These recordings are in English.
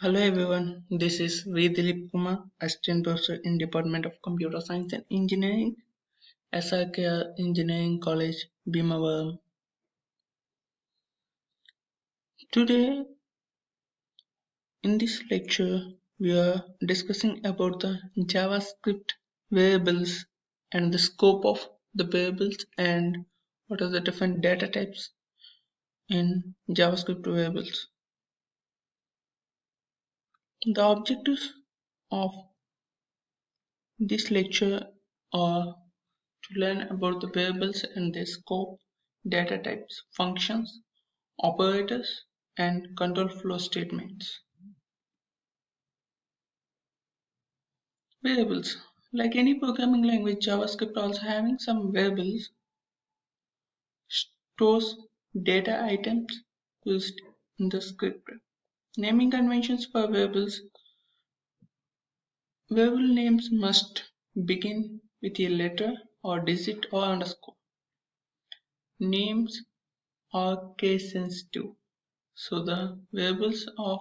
Hello everyone, this is V. Dilip Kumar, Assistant Professor in Department of Computer Science and Engineering, SRK Engineering College, Bhimavaram. Today in this lecture, we are discussing about the JavaScript variables and the scope of the variables and what are the different data types in JavaScript variables. The objectives of this lecture are to learn about the variables and their scope, data types, functions, operators, and control flow statements. Variables. Like any programming language, JavaScript also having some variables stores data items used in the script. Naming conventions for variables. Variable names must begin with a letter or digit or underscore. Names are case sensitive, so the variables of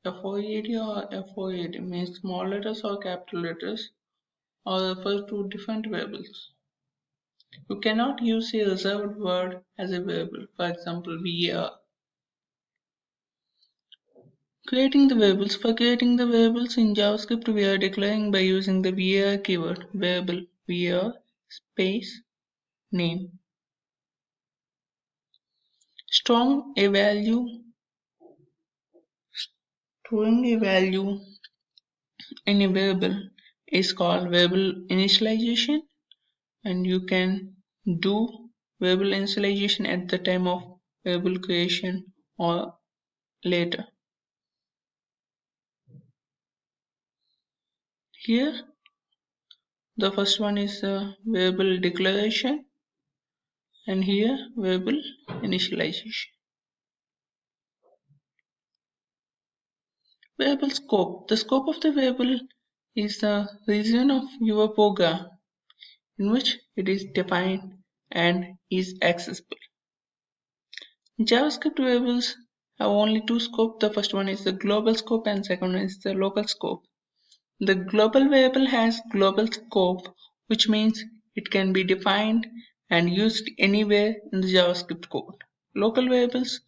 FOAD or FOAD means small letters or capital letters or refer to different variables. You cannot use a reserved word as a variable, for example var. Creating the variables. For creating the variables in JavaScript, we are declaring by using the var keyword, variable var space name. Storing a value in a variable is called variable initialization, and you can do variable initialization at the time of variable creation or later. Here the first one is variable declaration, and here variable initialization. Variable scope. The scope of the variable is the region of your program in which it is defined and is accessible. JavaScript variables have only two scopes. The first one is the global scope and second one is the local scope. The global variable has global scope, which means it can be defined and used anywhere in the JavaScript code. Local variables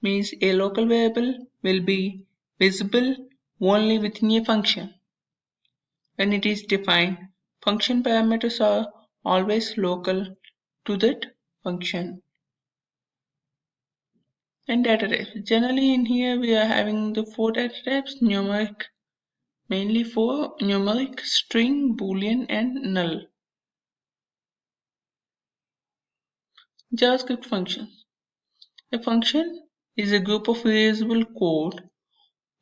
means a local variable will be visible only within a function. When it is defined, function parameters are always local to that function. And data types. Generally in here we are having the four data types: numeric, mainly for numeric, string, boolean, and null. JavaScript functions. A function is a group of reusable code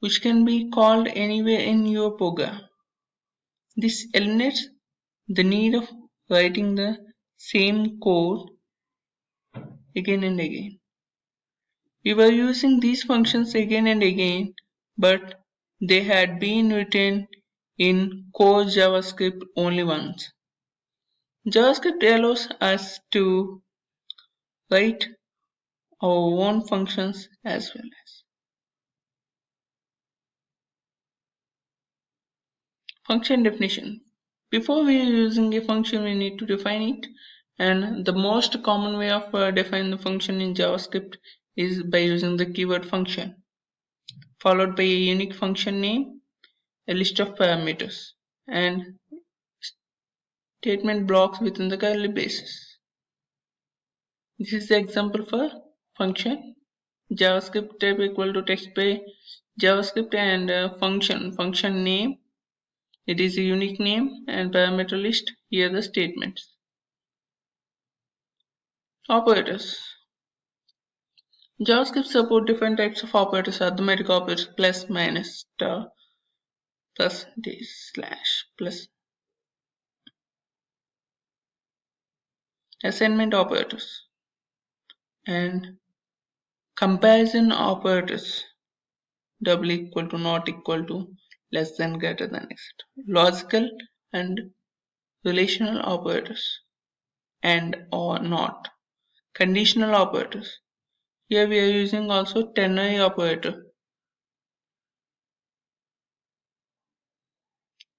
which can be called anywhere in your program. This eliminates the need of writing the same code again and again. We were using these functions again and again, but they had been written in core JavaScript only once. JavaScript allows us to write our own functions as well as. Function definition. Before we are using a function, we need to define it, and the most common way of defining the function in JavaScript is by using the keyword function, followed by a unique function name, a list of parameters, and statement blocks within the curly braces. This is the example for function. JavaScript type equal to text by JavaScript, and function name. It is a unique name and parameter list. Here are the statements. Operators. JavaScript support different types of operators: arithmetic operators, plus, minus, star, plus, this, slash, plus. Assignment operators and comparison operators. Double equal to, not equal to, less than, greater than, etc. Logical and relational operators, and or not. Conditional operators. Here we are using also ternary operator.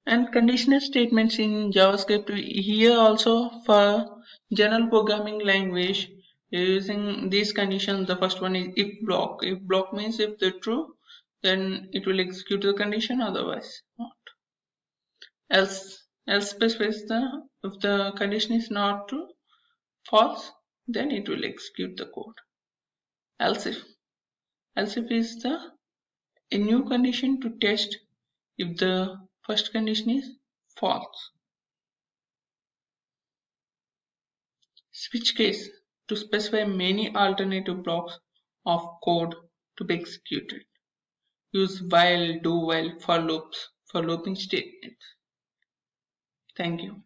And conditional statements in JavaScript, here also for general programming language, using these conditions. The first one is if block. If block means if they're true, then it will execute the condition, otherwise not. Else specifies the, if the condition is not true, false, then it will execute the code. Else if is a new condition to test if the first condition is false. Switch case, to specify many alternative blocks of code to be executed. Use while, do while, for loops, for looping statements. Thank you.